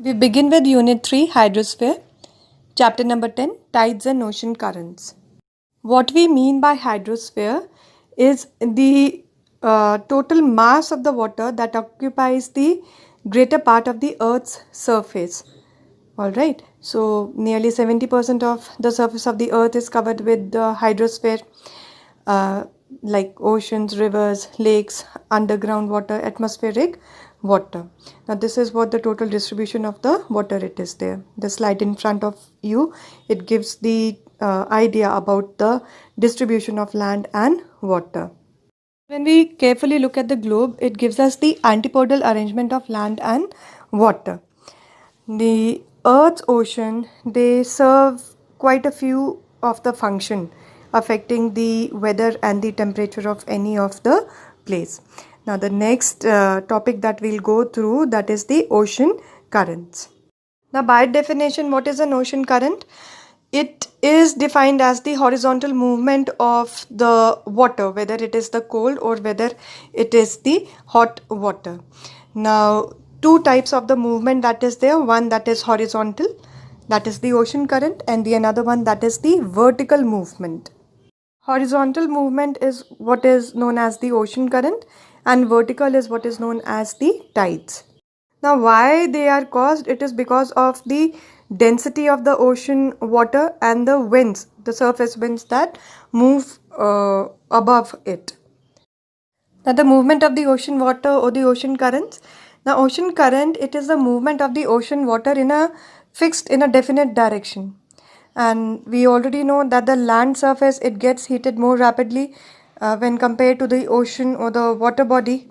We begin with Unit 3, Hydrosphere, Chapter number 10, Tides and Ocean Currents. What we mean by hydrosphere is the total mass of the water that occupies the greater part of the Earth's surface. Alright, so nearly 70% of the surface of the Earth is covered with the hydrosphere, like oceans, rivers, lakes, underground water, atmospheric water. Now this is what the total distribution of the water it is there. The slide in front of you, it gives the idea about the distribution of land and water. When we carefully look at the globe, it gives us the antipodal arrangement of land and water. The Earth's ocean, they serve quite a few of the function affecting the weather and the temperature of any of the place. Now the next topic that we'll go through, that is the ocean currents. Now by definition, what is an ocean current? It is defined as the horizontal movement of the water, whether it is the cold or whether it is the hot water. Now two types of the movement that is there, one that is horizontal, that is the ocean current, and the another one that is the vertical movement. Horizontal movement is what is known as the ocean current and vertical is what is known as the tides. Now why they are caused? It is because of the density of the ocean water and the winds, the surface winds that move above it. Now the movement of the ocean water or the ocean currents. Now ocean current, it is the movement of the ocean water in a definite direction. And we already know that the land surface, it gets heated more rapidly when compared to the ocean or the water body.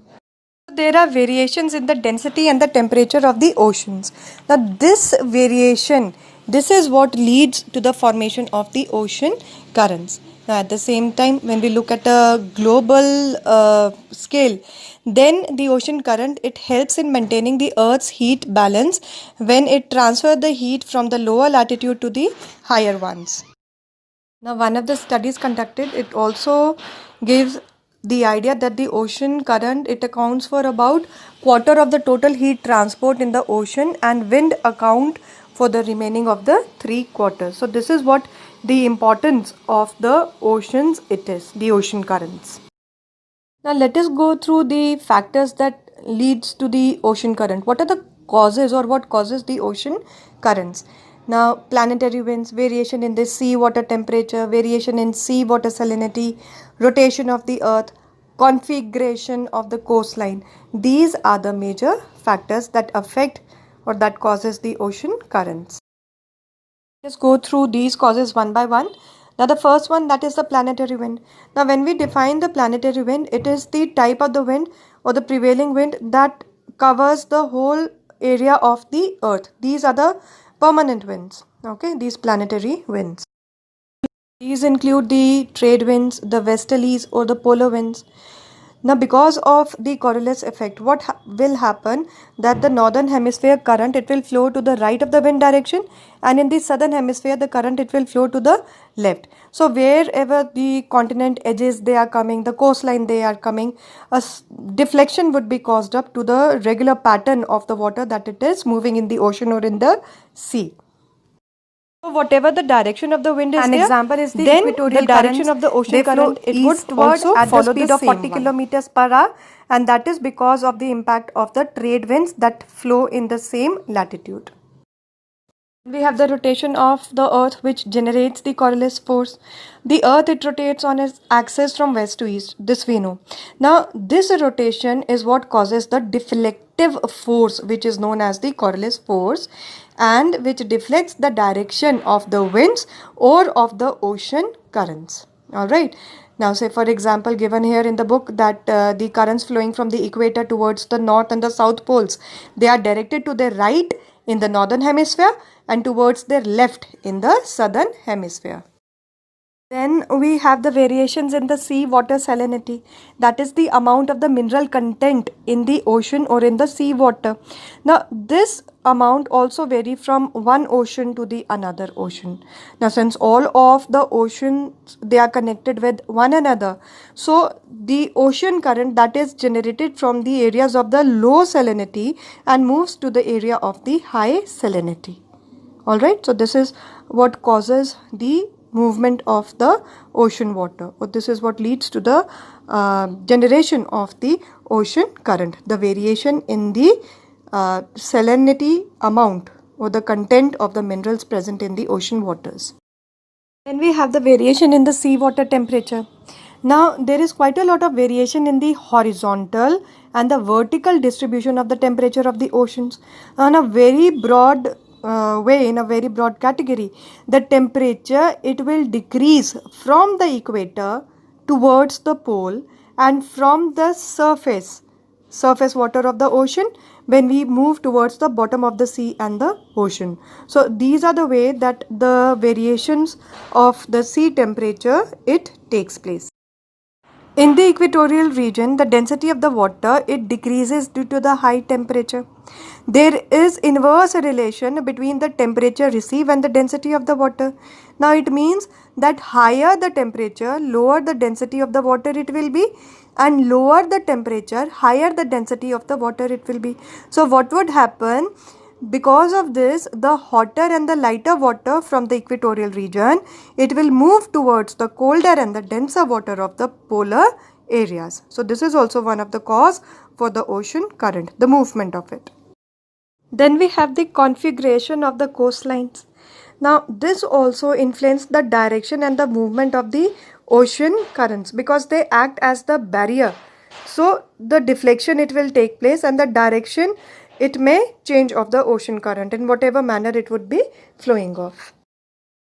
There are variations in the density and the temperature of the oceans. Now this variation, this is what leads to the formation of the ocean currents. Now at the same time, when we look at a global scale, then the ocean current, it helps in maintaining the Earth's heat balance when it transfers the heat from the lower latitude to the higher ones. Now one of the studies conducted, it also gives the idea that the ocean current, it accounts for about quarter of the total heat transport in the ocean and wind account for the remaining of the 3/4. So this is what the importance of the oceans it is, the ocean currents. Now let us go through the factors that leads to the ocean current. What are the causes or what causes the ocean currents? Now planetary winds, variation in the sea water temperature, variation in sea water salinity, rotation of the earth, configuration of the coastline. These are the major factors that affect or that causes the ocean currents. Let's go through these causes one by one. Now the first one, that is the planetary wind. Now when we define the planetary wind, it is the type of the wind or the prevailing wind that covers the whole area of the earth. These are the permanent winds, okay, these planetary winds. These include the trade winds, the westerlies or the polar winds. Now because of the Coriolis effect, what will happen, that the northern hemisphere current, it will flow to the right of the wind direction, and in the southern hemisphere the current, it will flow to the left. So wherever the continent edges they are coming, the coastline they are coming, a deflection would be caused up to the regular pattern of the water that it is moving in the ocean or in the sea. So whatever the direction of the wind is, an example is the equatorial direction of the ocean current, it would also follow the speed of 40 kilometers per hour, and that is because of the impact of the trade winds that flow in the same latitude. We have the rotation of the earth which generates the Coriolis force. The earth, it rotates on its axis from west to east. This we know. Now this rotation is what causes the deflective force which is known as the Coriolis force and which deflects the direction of the winds or of the ocean currents. Alright. Now say for example given here in the book that the currents flowing from the equator towards the north and the south poles, they are directed to the right in the northern hemisphere and towards their left in the southern hemisphere. Then we have the variations in the sea water salinity. That is the amount of the mineral content in the ocean or in the sea water. Now this amount also vary from one ocean to the another ocean. Now since all of the oceans they are connected with one another, so the ocean current that is generated from the areas of the low salinity and moves to the area of the high salinity. Alright, so this is what causes the movement of the ocean water, or this is what leads to the generation of the ocean current, the variation in the salinity amount or the content of the minerals present in the ocean waters. Then we have the variation in the seawater temperature. Now there is quite a lot of variation in the horizontal and the vertical distribution of the temperature of the oceans. On a very broad way, in a very broad category, the temperature it will decrease from the equator towards the pole and from the surface water of the ocean when we move towards the bottom of the sea and the ocean. So these are the way that the variations of the sea temperature it takes place. In the equatorial region, the density of the water it decreases due to the high temperature. There is inverse relation between the temperature received and the density of the water. Now it means that higher the temperature, lower the density of the water it will be, and lower the temperature, higher the density of the water it will be. So what would happen? Because of this, the hotter and the lighter water from the equatorial region, it will move towards the colder and the denser water of the polar areas. So this is also one of the cause for the ocean current, the movement of it. Then we have the configuration of the coastlines. Now this also influences the direction and the movement of the ocean currents because they act as the barrier. So the deflection it will take place and the direction it may change of the ocean current in whatever manner it would be flowing off.